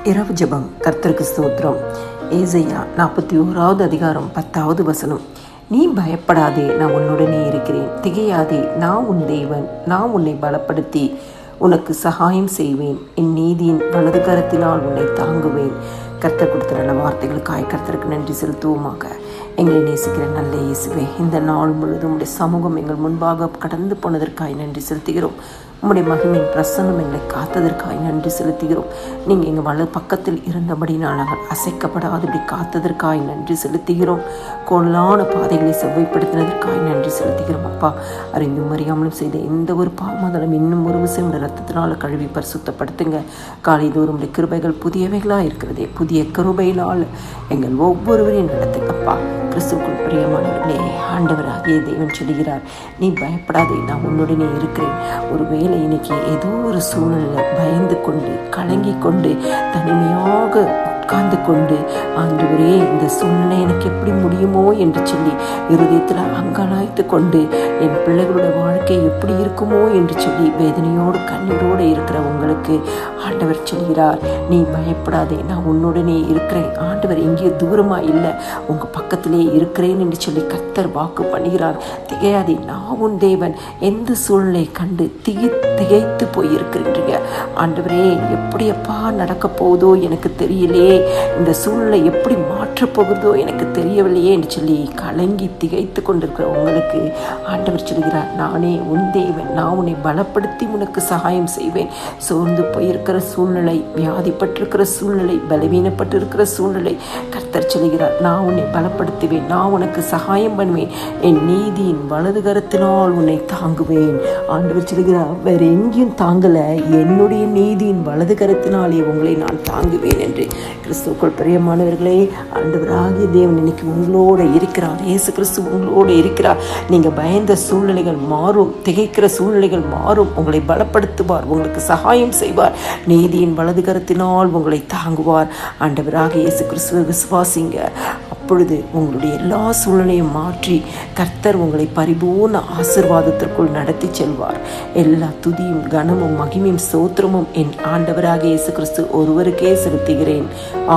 இரவு ஜெபம். கர்த்தருக்கு ஸ்தோத்திரம். ஏசாயா 41வது அதிகாரம் 10வது வசனம். நீ பயப்படாதே, நான் உன்னுடனே இருக்கிறேன். திகையாதே, நான் உன் தேவன். நான் உன்னை பலப்படுத்தி உனக்கு சகாயம் செய்வேன். என் நீதியின் வலது கரத்தினால் உன்னை தாங்குவேன். கர்த்தர் கொடுத்த நல்ல வார்த்தைகளுக்காய் கர்த்தருக்கு நன்றி செலுத்துவோமாக. எங்களை நேசிக்கிற நல்ல இயேசுவே, இந்த நாள் முழுவதும் உடைய சமூகம் எங்கள் முன்பாக கடந்து போனதற்காய் நன்றி செலுத்துகிறோம். உம்முடைய மகிமையின் பிரசன்னம் எங்களை காத்ததற்காய் நன்றி செலுத்துகிறோம். நீங்கள் எங்கள் வலது பக்கத்தில் இருந்தபடினால் நாங்கள் அசைக்கப்படாதபடி காத்ததற்காய் நன்றி செலுத்துகிறோம். கோலான பாதைகளை செவ்வாய்ப்படுத்தினதற்காய் நன்றி செலுத்துகிறோம். அப்பா, அறிந்தும் அறியாமலும் செய்த எந்த ஒரு பாவமாதலும் இன்னும் ஒரு விஷயம் ரத்தத்தினால கழுவி பரிசுத்தப்படுத்துங்க. காலைதோறும் கிருபைகள் புதியவைகளாக இருக்கிறதே, புதிய கிருபையினால் எங்கள் ஒவ்வொருவரையும் நடத்துங்கப்பா. கிறிஸ்துவுக்குள் பிரியமானவர்களே, ஆண்டவராகிய தேவன் சொல்கிறார், நீ பயப்படாதே, நான் உன்னுடனே இருக்கிறேன். ஒருவேளை இன்னைக்கு ஏதோ ஒரு சூழ்நிலை பயந்து கொண்டு கலங்கி கொண்டு தனிமையாக உட்கார்ந்து கொண்டு, ஆண்டவரே இந்த சூழ்நிலை எனக்கு எப்படி முடியுமோ என்று சொல்லி இருதயத்தில் அங்கலாய்த்து கொண்டு, என் பிள்ளைகளோட வாழ்க்கை எப்படி இருக்குமோ என்று சொல்லி வேதனையோடு கண்ணீரோடு இருக்கிற உங்களுக்கு ஆண்டவர் சொல்கிறார், நீ பயப்படாதே, நான் உன்னுடனே இருக்கிறேன். ஆண்டவர் எங்கேயோ தூரமாக இல்லை, உங்கள் பக்கத்திலே இருக்கிறேன் என்று சொல்லி கர்த்தர் வாக்கு பண்ணுகிறார். திகையாதே, நான் உன் தேவன். எந்த சூழ்நிலை கண்டு திகைத்து போயிருக்கிறீங்க, ஆண்டவரே எப்படியப்பா நடக்க போகுதோ எனக்கு தெரியலையே, இந்த சூழ்நிலை எப்படி மாற்றப் போகிறதோ எனக்கு தெரியவில்லையே என்று சொல்லி கலங்கி திகைத்து கொண்டிருக்கிற உங்களுக்கு ஆண்டவர் சொல்கிறார், நானே உன் தேவன். நான் உன்னை பலப்படுத்தி உனக்கு சகாயம் செய்வேன். சோர்ந்து போயிருக்கிற சூழ்நிலை, வியாதிப்பட்டிருக்கிற சூழ்நிலை, பலவீனப்பட்டிருக்கிற சூழ்நிலை, கர்த்தர் சொல்கிறார், நான் உன்னை பலப்படுத்துவேன். நான் உனக்கு சகாயம் பண்ணுவேன். என் நீதியின் வலது கரத்தினால் உன்னை தாங்குவேன். ஆண்டவர் சொல்கிறார், வேற எங்கேயும் தாங்கலை, என்னுடைய நீதியின் வலது கரத்தினாலே உங்களை நான் தாங்குவேன் என்று. கிறிஸ்துவுக்குள் பிரியமானவர்களே, ஆண்டவராகிய தேவன் இன்னைக்கு உங்களோட இருக்கிறார். இயேசு கிறிஸ்து உங்களோட இருக்கிறார். நீங்கள் பயந்த சூழ்நிலைகள் மாறும், திகைக்கிற சூழ்நிலைகள் மாறும். உங்களை பலப்படுத்துவார், உங்களுக்கு சகாயம் செய்வார். நீதியின் வலது கரத்தினால் உங்களை தாங்குவார். ஆண்டவராகிய இயேசு கிறிஸ்துவை விசுவாசிங்க. அப்பொழுது உங்களுடைய எல்லா சூழ்நிலையும் மாற்றி கர்த்தர் உங்களை பரிபூர்ண ஆசீர்வாதத்திற்குள் நடத்தி செல்வார். எல்லா துதியும் கனமும் மகிமையும் ஸ்தோத்திரமும் என் ஆண்டவராகிய இயேசு கிறிஸ்து ஒருவருக்கே செலுத்துகிறேன்.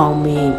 ஆமென்.